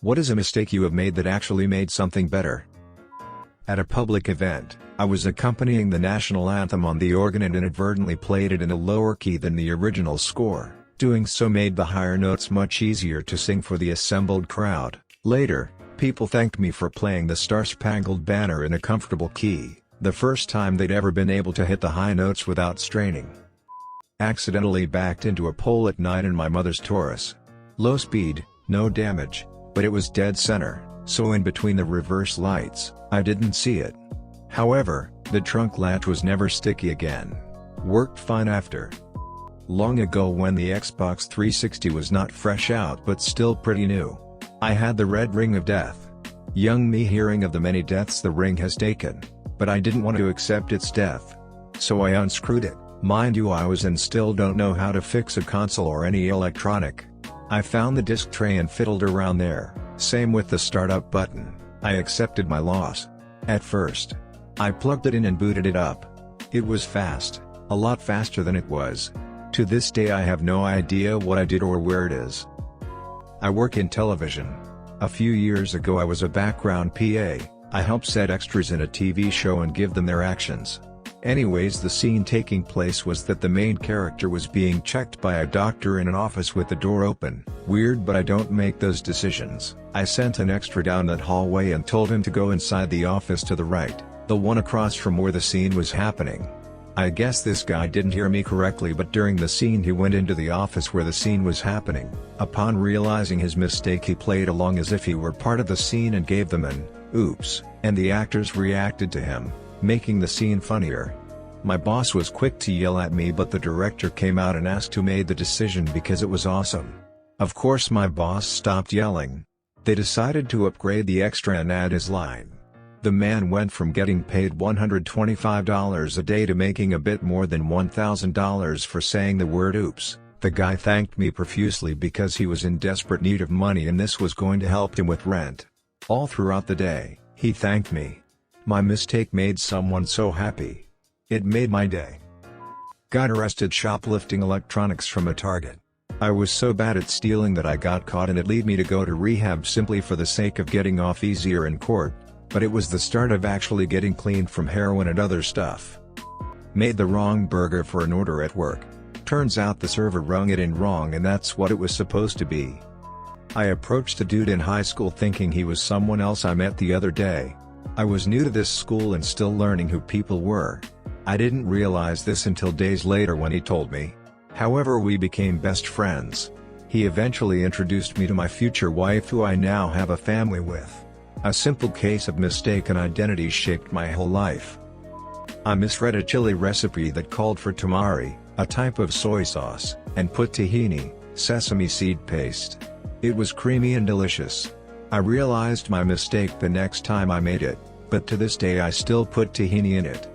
What is a mistake you have made that actually made something better? At a public event, I was accompanying the national anthem on the organ and inadvertently played it in a lower key than the original score. Doing so made the higher notes much easier to sing for the assembled crowd. Later, people thanked me for playing the Star-Spangled Banner in a comfortable key, the first time they'd ever been able to hit the high notes without straining. Accidentally backed into a pole at night in my mother's Taurus. Low speed, no damage, but it was dead center, so in between the reverse lights, I didn't see it. However, the trunk latch was never sticky again. Worked fine after. Long ago when the Xbox 360 was not fresh out but still pretty new. I had the red ring of death. Young me hearing of the many deaths the ring has taken, but I didn't want to accept its death. So I unscrewed it. Mind you, I was and still don't know how to fix a console or any electronic. I found the disc tray and fiddled around there, same with the startup button. I accepted my loss. At first, I plugged it in and booted it up. It was fast, a lot faster than it was. To this day I have no idea what I did or where it is. I work in television. A few years ago I was a background PA, I helped set extras in a TV show and give them their actions. Anyways, the scene taking place was that the main character was being checked by a doctor in an office with the door open. Weird, but I don't make those decisions. I sent an extra down that hallway and told him to go inside the office to the right, the one across from where the scene was happening. I guess this guy didn't hear me correctly, but during the scene he went into the office where the scene was happening. Upon realizing his mistake, he played along as if he were part of the scene and gave them an "oops," and the actors reacted to him, making the scene funnier. My boss was quick to yell at me, but the director came out and asked who made the decision because it was awesome. Of course my boss stopped yelling. They decided to upgrade the extra and add his line. The man went from getting paid $125 a day to making a bit more than $1,000 for saying the word oops. The guy thanked me profusely because he was in desperate need of money and this was going to help him with rent. All throughout the day, he thanked me. My mistake made someone so happy. It made my day. Got arrested shoplifting electronics from a Target. I was so bad at stealing that I got caught and it led me to go to rehab simply for the sake of getting off easier in court. But it was the start of actually getting clean from heroin and other stuff. Made the wrong burger for an order at work. Turns out the server rung it in wrong and that's what it was supposed to be. I approached a dude in high school thinking he was someone else I met the other day. I was new to this school and still learning who people were. I didn't realize this until days later when he told me. However, we became best friends. He eventually introduced me to my future wife, who I now have a family with. A simple case of mistaken identity shaped my whole life. I misread a chili recipe that called for tamari, a type of soy sauce, and put tahini, sesame seed paste. It was creamy and delicious. I realized my mistake the next time I made it, but to this day I still put tahini in it.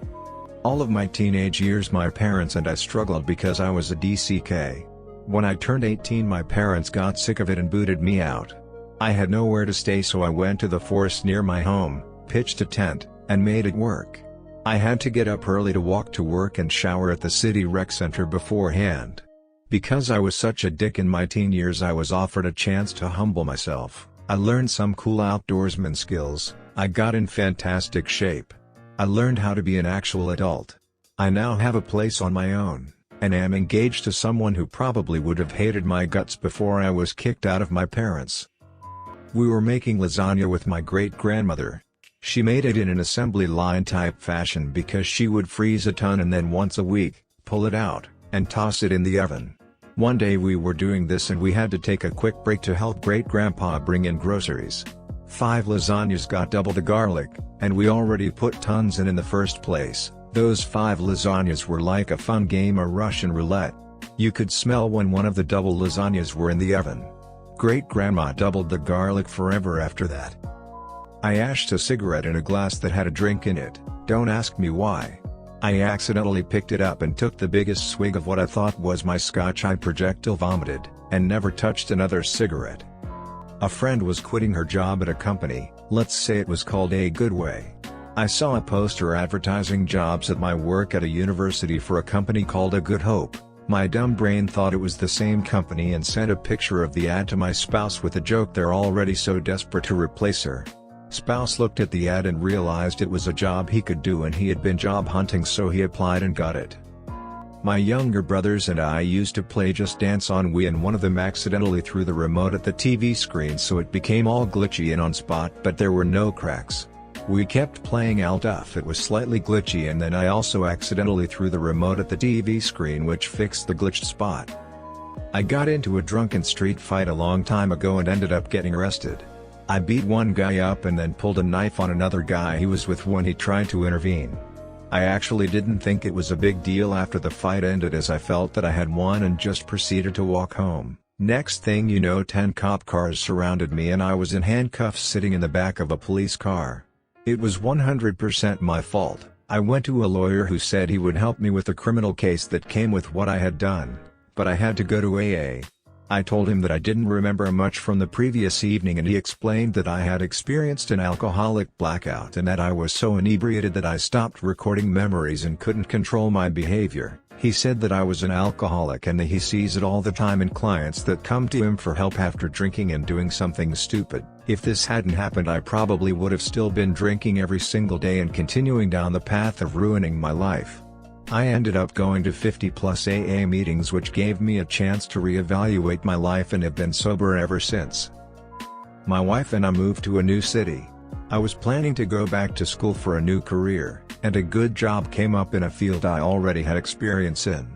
All of my teenage years my parents and I struggled because I was a DCK. When I turned 18 my parents got sick of it and booted me out. I had nowhere to stay, so I went to the forest near my home, pitched a tent, and made it work. I had to get up early to walk to work and shower at the city rec center beforehand. Because I was such a dick in my teen years, I was offered a chance to humble myself. I learned some cool outdoorsman skills, I got in fantastic shape. I learned how to be an actual adult. I now have a place on my own, and am engaged to someone who probably would have hated my guts before I was kicked out of my parents. We were making lasagna with my great-grandmother. She made it in an assembly line type fashion because she would freeze a ton and then once a week, pull it out, and toss it in the oven. One day we were doing this and we had to take a quick break to help great-grandpa bring in groceries. 5 lasagnas got double the garlic, and we already put tons in the first place. Those 5 lasagnas were like a fun game of Russian roulette. You could smell when one of the double lasagnas were in the oven. Great-grandma doubled the garlic forever after that. I ashed a cigarette in a glass that had a drink in it, don't ask me why. I accidentally picked it up and took the biggest swig of what I thought was my scotch. I projectile vomited, and never touched another cigarette. A friend was quitting her job at a company, let's say it was called A Good Way. I saw a poster advertising jobs at my work at a university for a company called A Good Hope. My dumb brain thought it was the same company and sent a picture of the ad to my spouse with a joke they're already so desperate to replace her. Spouse looked at the ad and realized it was a job he could do and he had been job hunting, so he applied and got it. My younger brothers and I used to play Just Dance on Wii, and one of them accidentally threw the remote at the TV screen, so it became all glitchy and on spot, but there were no cracks. We kept playing Alt F. It was slightly glitchy, and then I also accidentally threw the remote at the TV screen, which fixed the glitched spot. I got into a drunken street fight a long time ago and ended up getting arrested. I beat one guy up and then pulled a knife on another guy he was with when he tried to intervene. I actually didn't think it was a big deal after the fight ended, as I felt that I had won and just proceeded to walk home. Next thing you know, 10 cop cars surrounded me and I was in handcuffs sitting in the back of a police car. It was 100% my fault. I went to a lawyer who said he would help me with a criminal case that came with what I had done, but I had to go to AA. I told him that I didn't remember much from the previous evening, and he explained that I had experienced an alcoholic blackout and that I was so inebriated that I stopped recording memories and couldn't control my behavior. He said that I was an alcoholic and that he sees it all the time in clients that come to him for help after drinking and doing something stupid. If this hadn't happened, I probably would have still been drinking every single day and continuing down the path of ruining my life. I ended up going to 50+ AA meetings, which gave me a chance to reevaluate my life, and have been sober ever since. My wife and I moved to a new city. I was planning to go back to school for a new career, and a good job came up in a field I already had experience in.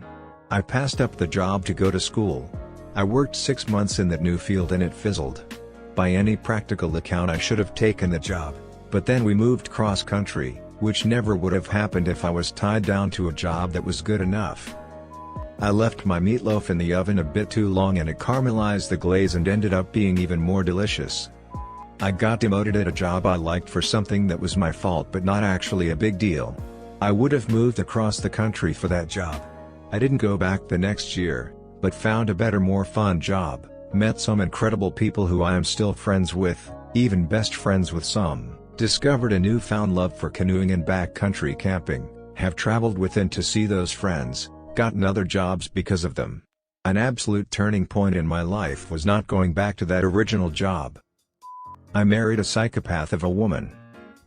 I passed up the job to go to school. I worked 6 months in that new field and it fizzled. By any practical account, I should have taken the job, but then we moved cross-country, which never would have happened if I was tied down to a job that was good enough. I left my meatloaf in the oven a bit too long and it caramelized the glaze and ended up being even more delicious. I got demoted at a job I liked for something that was my fault but not actually a big deal. I would have moved across the country for that job. I didn't go back the next year, but found a better, more fun job, met some incredible people who I am still friends with, even best friends with some. Discovered a newfound love for canoeing and backcountry camping, have traveled with and to see those friends, gotten other jobs because of them. An absolute turning point in my life was not going back to that original job. I married a psychopath of a woman.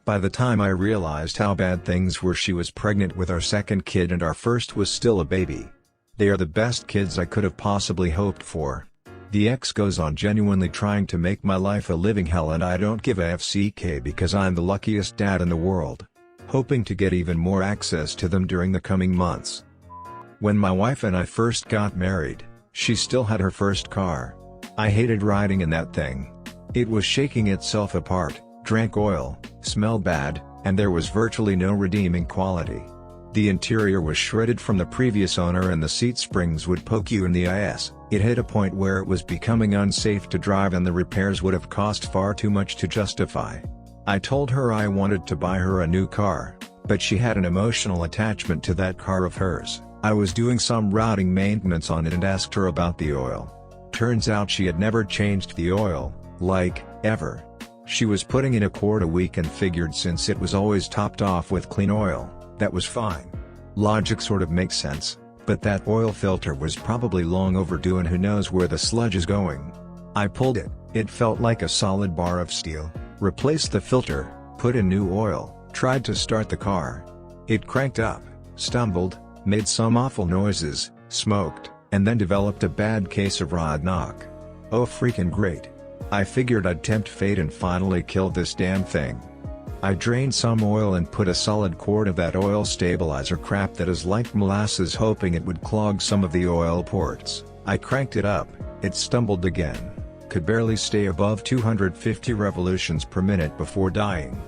By the time I realized how bad things were, she was pregnant with our second kid and our first was still a baby. They are the best kids I could have possibly hoped for. The ex goes on genuinely trying to make my life a living hell, and I don't give a FCK because I'm the luckiest dad in the world. Hoping to get even more access to them during the coming months. When my wife and I first got married, she still had her first car. I hated riding in that thing. It was shaking itself apart, drank oil, smelled bad, and there was virtually no redeeming quality. The interior was shredded from the previous owner and the seat springs would poke you in the eyes. It hit a point where it was becoming unsafe to drive and the repairs would have cost far too much to justify. I told her I wanted to buy her a new car, but she had an emotional attachment to that car of hers. I was doing some routing maintenance on it and asked her about the oil. Turns out she had never changed the oil, like, ever. She was putting in a quart a week and figured since it was always topped off with clean oil, that was fine. Logic sort of makes sense, but that oil filter was probably long overdue and who knows where the sludge is going. I pulled it, it felt like a solid bar of steel, replaced the filter, put in new oil, tried to start the car. It cranked up, stumbled, made some awful noises, smoked, and then developed a bad case of rod knock. Oh freaking great. I figured I'd tempt fate and finally kill this damn thing. I drained some oil and put a solid quart of that oil stabilizer crap that is like molasses, hoping it would clog some of the oil ports. I cranked it up, it stumbled again, could barely stay above 250 revolutions per minute before dying.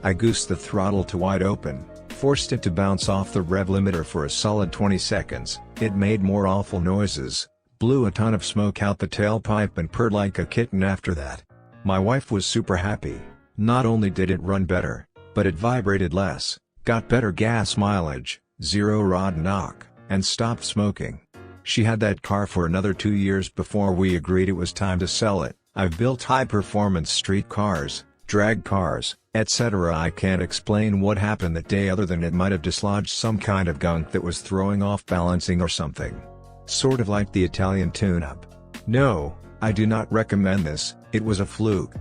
I goosed the throttle to wide open, forced it to bounce off the rev limiter for a solid 20 seconds, it made more awful noises, blew a ton of smoke out the tailpipe and purred like a kitten after that. My wife was super happy. Not only did it run better, but it vibrated less, got better gas mileage, zero rod knock, and stopped smoking. She had that car for another 2 years before we agreed it was time to sell it. I've built high-performance street cars, drag cars, etc. I can't explain what happened that day other than it might have dislodged some kind of gunk that was throwing off balancing or something. Sort of like the Italian tune-up. No, I do not recommend this, it was a fluke.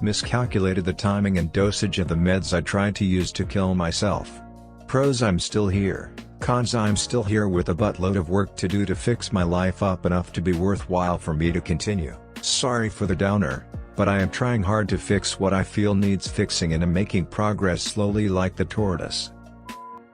Miscalculated the timing and dosage of the meds I tried to use to kill myself. Pros: I'm still here. Cons: I'm still here with a buttload of work to do to fix my life up enough to be worthwhile for me to continue. Sorry for the downer, but I am trying hard to fix what I feel needs fixing and am making progress slowly like the tortoise.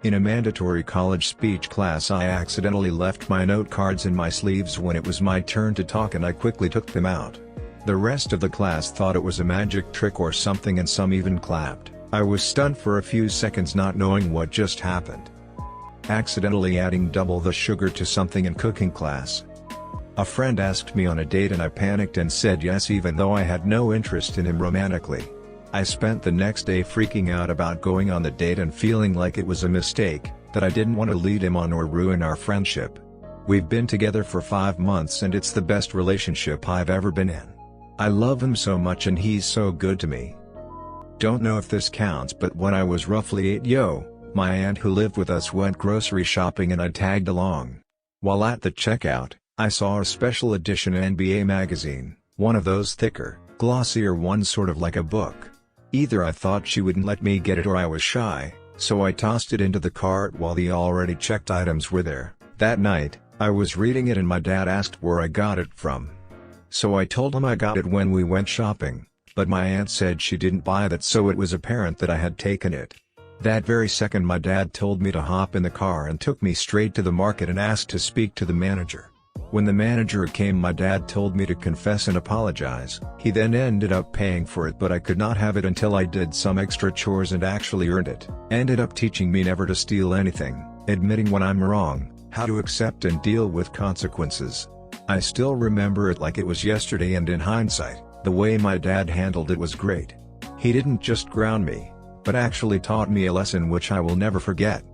In a mandatory college speech class, I accidentally left my note cards in my sleeves when it was my turn to talk, and I quickly took them out. The rest of the class thought it was a magic trick or something, and some even clapped. I was stunned for a few seconds, not knowing what just happened. Accidentally adding double the sugar to something in cooking class. A friend asked me on a date and I panicked and said yes, even though I had no interest in him romantically. I spent the next day freaking out about going on the date and feeling like it was a mistake, that I didn't want to lead him on or ruin our friendship. We've been together for 5 months and it's the best relationship I've ever been in. I love him so much and he's so good to me. Don't know if this counts, but when I was roughly 8, my aunt who lived with us went grocery shopping and I tagged along. While at the checkout, I saw a special edition NBA magazine, one of those thicker, glossier ones, sort of like a book. Either I thought she wouldn't let me get it or I was shy, so I tossed it into the cart while the already checked items were there. That night, I was reading it and my dad asked where I got it from. So I told him I got it when we went shopping, but my aunt said she didn't buy that, so it was apparent that I had taken it. That very second my dad told me to hop in the car and took me straight to the market and asked to speak to the manager. When the manager came, my dad told me to confess and apologize. He then ended up paying for it, but I could not have it until I did some extra chores and actually earned it. Ended up teaching me never to steal anything, admitting when I'm wrong, how to accept and deal with consequences. I still remember it like it was yesterday, and in hindsight, the way my dad handled it was great. He didn't just ground me, but actually taught me a lesson which I will never forget.